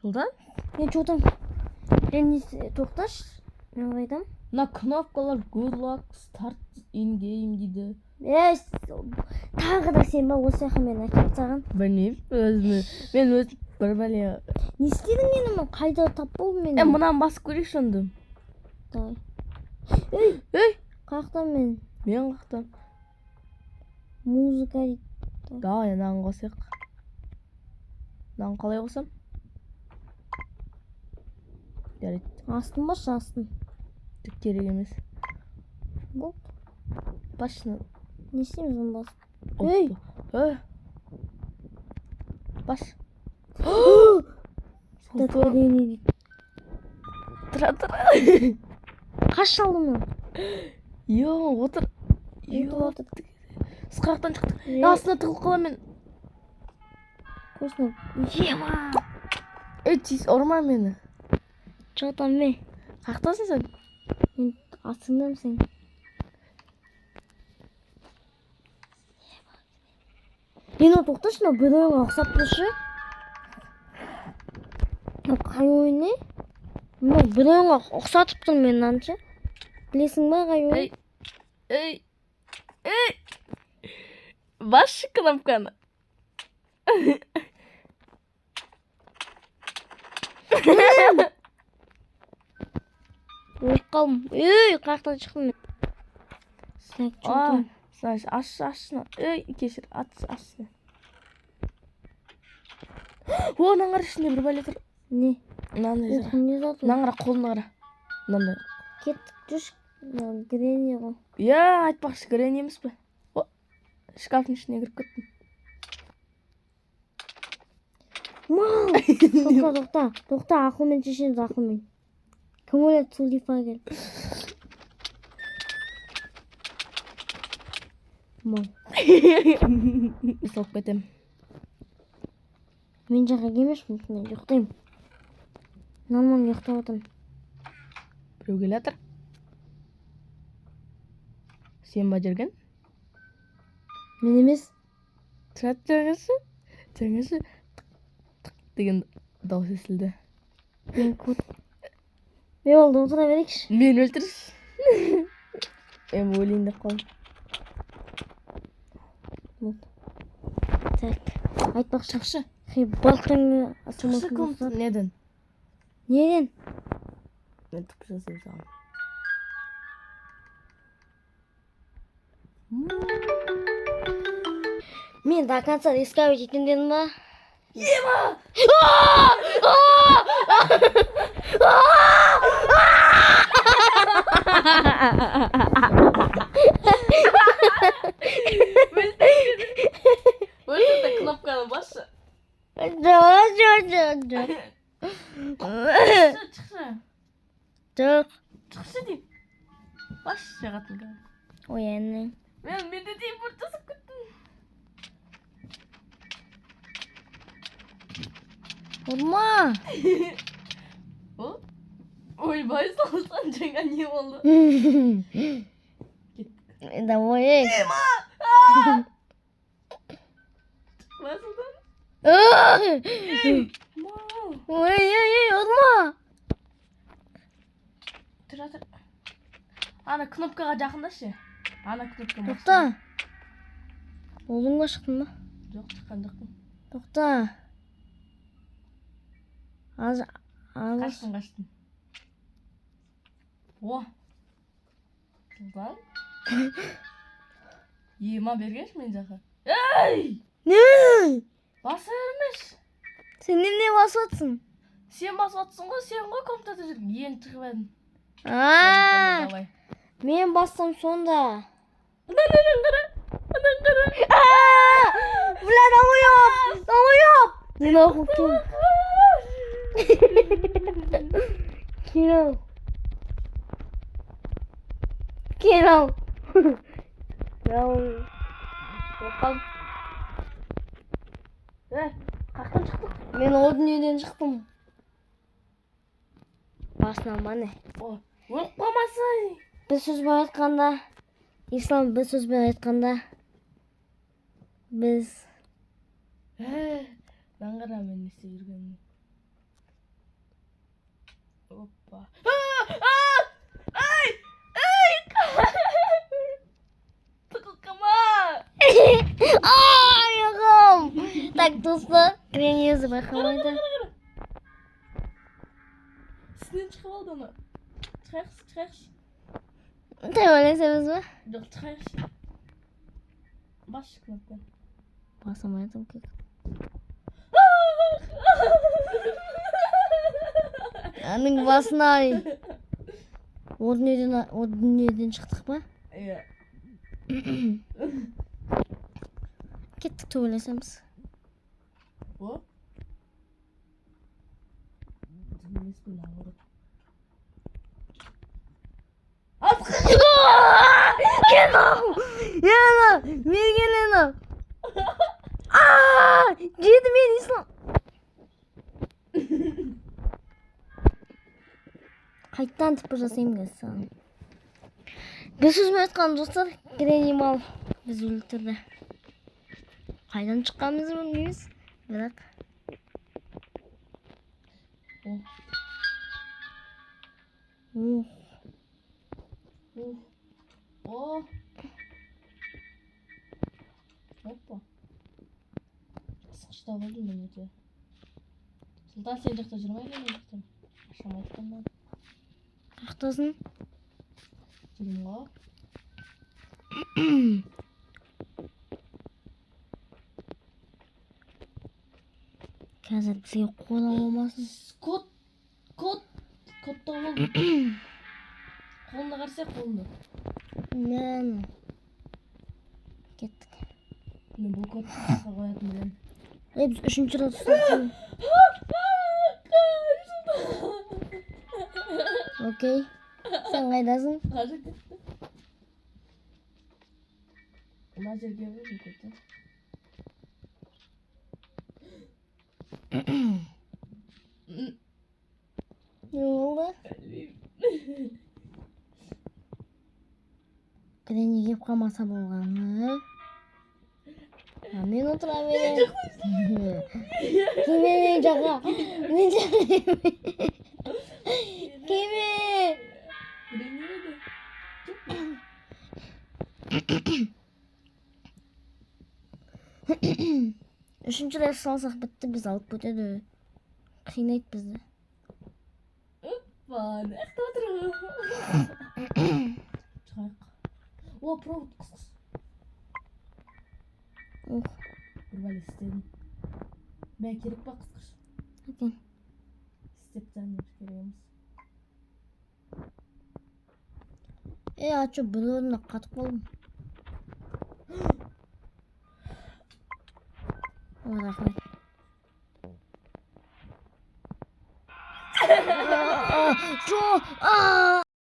Жылдан? Мен жотам. Мен тоқташ. Мен қайдам? Мына кнопкалар good luck start in game дейді. Тағы да сен ба осы жаққа мен әкеп тастаған? Білмеймін, мен өзім бір бәле. Не істедің енді мен? Қайда тап болдым мен? Мынаны басып көрейікші онда. Давай. Қаяқтан мен? Мен қаяқтан? Музыка дейді. Давай, мынаны қосайық. Мынаны қалай қосам? Жарайды. Астын басшы, астын. Түк керек емес. Болды. Басшыны. Не істейміз оны бас? Бас. Тұра. Қаш шалдың мен? Отыр. Сқақтан шықтық. Астына тығылып қалам мен. Көсіне. Ема! Тиіс ұрма мені. Жатам мен. Қақтасың сен? Мен атыңдам сен. Мен тоқташы, бір ойынға ұқсап тұршы. Қай ойын не? Бір ойынға ұқсатып тұр мен намшы. Білесің ба қай ойын? Басшы кнопканы. Өліп қалым. Қаяқтан шықтым мен. Ашшына. Кешір, ашшына. Оның қара ішінде бір бәле тұр. Не? Мынандай жара. Мынаны қара, қолына қара. Мынандай. Кеттік жүрші. Грени ғой. Айтпақшы, грени емес пе? Шкафтың ішіне кіріп кеттім. Тоқта, ақылмен шешеміз ақылмен. Кім ойлады Сулифа кел? Соғып кетем. Мен жаққа келмешпін, мен ұйықтаймын. Нормально ұйықтап отырмын. Біреу келе жатыр. Сен ба жүрген? Мен емес. Тұрат жаңасы деген дауыс естілді. Мен олды отыра берейікші. Мен өлтіріш. Мен өлейін деп қалдым. Так, айтпақшы. Шықшы. Балқыңды Шықшы көмді. Неден? Неден? Мен түп жасап саған. Мен до конца рисковать етем дедім ба? Ема! Өлтірді кнопканы басшы. Шықшы дейм. Басшы жағатын кәді. Ой, әнің. Мен де дейм бір жасып кеттім. Ұрма! Ойбай салсан жаңа не болды? Давай, ей! Ема! Басылдан? Ой, ұрма! Тұра. Ана кнопкаға жақындашы. Ана кнопка. Тоқта! Олдың ба шықтың ба? Жоқ, шыққан жоқпын. Тоқта! Қаштың. Жылдан? Ема бергеш мен жақы. Не? Баса өрмеш. Сен не басып атсың? Сен басып атсың ғой, сен ғой комнатада жүрдің. Ең шығып едім. Мен бастым сонда. Анан қара. Бля, намайып! Мен оқып кел. Кел. Оқалым. Қақтан шықтық? Мен ол дүниеден шықтым. Басынан ба не? Өліп қалмасай. Бір сөзбен айтқанда, ислам бір сөзбен айтқанда, біз... Наңғара мен не істеп жүргенімді. Опа. Ай! Ай! Тыкылкама! Ayağım. Так, достар, Грени өзі байқамайды. Үстінен шығып алды оны. Шығайықшы. Деп ойлайсыз ба? Жоқ, шығайықшы. Басшы кнопканы. Басамайды кек. Аның басына ай. О дүниеден шықтық па? Иә. Кеттік деп ойласамыз. О? Емес пе наоборот. Yana, Mirgelena. Жеді мен ислам. Қайттан тіпі жасаймын кәз саған. Бір сөзіме айтқан достар, Гренимал біз өлтірді. Қайдан шыққанымызды білмейміз, бірақ. О. Опа. Сықыштап алдым мен өте. Сұлтан сен жақта жүрмей ме мен жақтан? Ашам айтқаннан. Жақтасын. Жүрмін ғой. Қазір бізге қола болмасын. Кодта ол. Қолына қарса қолында. Мен. Кеттік. Мен бұл кодты қысқа қоятын білем. Біз үшінші рет ұстадық. Окей. Сен қайдасың? Қажы кетті. Мына жерге бір кетті. Не болды? Грени кеп қалмаса болғаны. Мен отыра берем. Кеме мен жаққа. Мен жаққа. Кеме. Үшінші рет салсақ бітті, біз алып кетеді. Қинайды бізді. Опа, нәқті отыр ғой. Шығайық. О, провод қыс. Ох. Бір бәле істедім. Бәй керек па қысқыш? Окей. Істеп тәңір кереміз. Ачо, бір орында қатып қалдым. Рахмет. Жо!